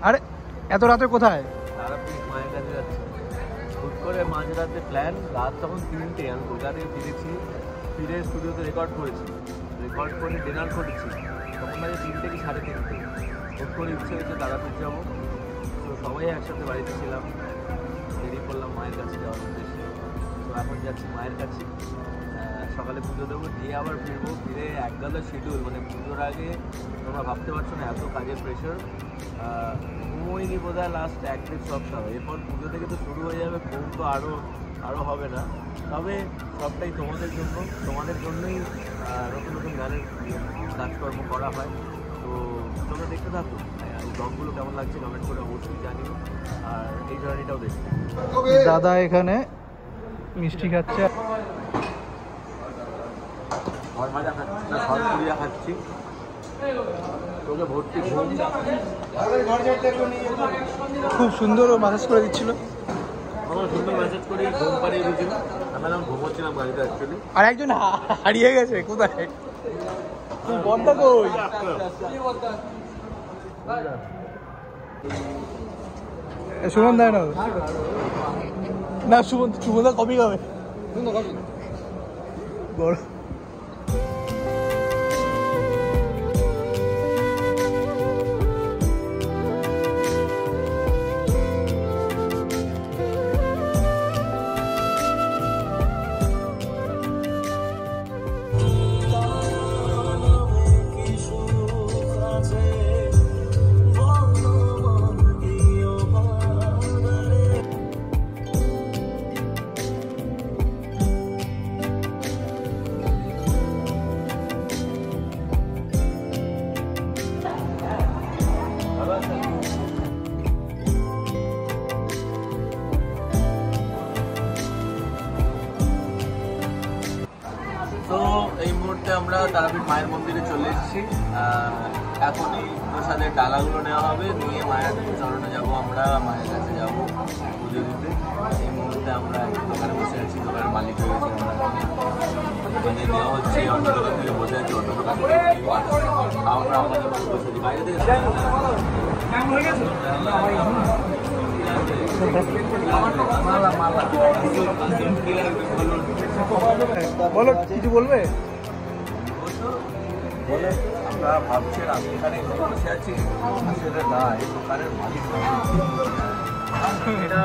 আরে এত রাতে কোথায়? তারাপীঠ মায়ের কাছে যাচ্ছি। হুট করে মাঝরাতে প্ল্যান, রাত তখন 3টে, আমি কলকাতা থেকে ফিরেছি, ফিরে স্টুডিওতে রেকর্ড করেছি, রেকর্ড করে ডিনার করেছি, তখন বাজে 3টে কি 3:30। হুট করে ইচ্ছে হয়েছে তারাপীঠ যাবো, তো সবাই একসাথে বাড়িতে ছিলাম, বেরিয়ে পড়লাম মায়ের কাছে যাওয়ার উদ্দেশ্যে। তো এখন যাচ্ছি মায়ের কাছে, সকালে পুজো দেবো, দিয়ে আবার ফিরবো। ফিরে একগালা শিডিউল, মানে পুজোর আগে তোমরা ভাবতে পারছো না এত কাজের প্রেশার। ঘুমোইনি বোধ হয় লাস্ট 1-1.5 সপ্তাহ। এরপর পুজো থেকে তো শুরু হয়ে যাবে, ঘুম তো আরও হবে না। তবে সবটাই তোমাদের জন্য, তোমাদের জন্যই নতুন নতুন গানের কাজকর্ম করা হয়। তো তোমরা দেখতে থাকো, এই ব্লগগুলো কেমন লাগছে কমেন্ট করে অবশ্যই জানিও, আর এই জার্নিটাও দেখতে। দাদা এখানে মিষ্টি খাচ্ছে। ঘর ভাজা খাচ্ছি, ঘর পুরিয়া খাচ্ছি, তোকে ভর্তি ঘুম। খুব সুন্দর ও ম্যাসেজ করে দিচ্ছিল। আমার সুন্দর মেসেজ করে ঘুম পাড়িয়ে দিয়েছিল। আমি এখন ঘুমোচ্ছিলাম গাড়িতে অ্যাকচুয়ালি। আর একজন হারিয়ে গেছে কোথায়? বলটা কই? সুমন দেয় না না, সুমনদা কবি গাবে বড়। তো এই মুহূর্তে আমরা তারাপীঠ মায়ের মন্দিরে চলে এসেছি। এখনই প্রসাদের ডালাগুলো নেওয়া হবে, নিয়ে মায়ের চরণে যাবো, আমরা মায়ের কাছে যাবো পুজো দিতে। এই মুহূর্তে আমরা দোকানে বসে আছি, দোকানের মালিক হয়ে গেছি আমরা। মানে দেওয়া হচ্ছে, অন্য দোকান থেকে বসে আছি, অন্য দোকান থেকে আমরা আমাদের মতো বসে আছি বাইরে থেকে। বলো, কিছু বলবে? বলে আমরা ভাবছি আমি এখানে বসে আছি, আসলে না, এই দোকানের মালিক এটা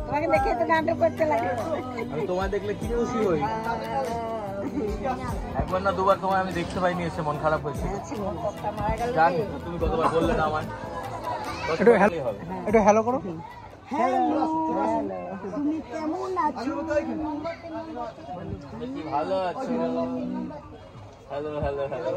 তোমাকে দেখে তো নাটক করতে লাগে। আমি তোমায় দেখলে কি খুশি হই। একবার না দুবার তোমায় আমি দেখতে পাইনি, এসে মন খারাপ হয়েছে। জান তুমি কতবার বললে না আমায়। একটু হ্যালো করো। হ্যালো, তুমি কেমন আছো? কি ভালো আছো? Hello hello hello.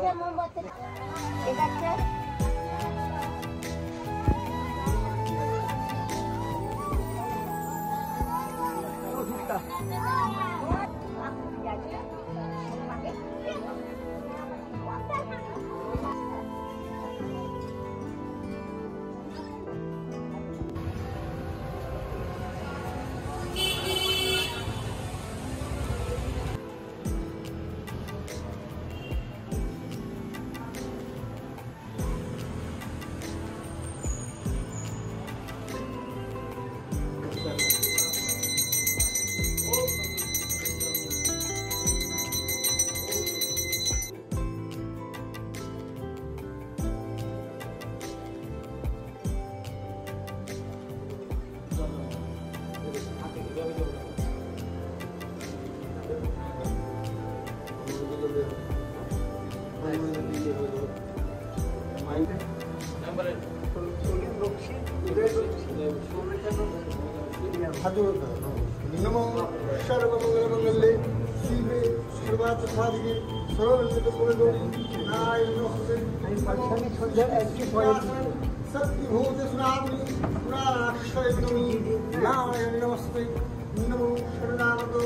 नमो सर्वमंगलमंगले शिवे सर्वार्थ साधिके सर्वमंगलमंगले सत्यभूत सुनामि पुराणाक्षरज्ञमी नारायण नमस्ते नमो शरणागतो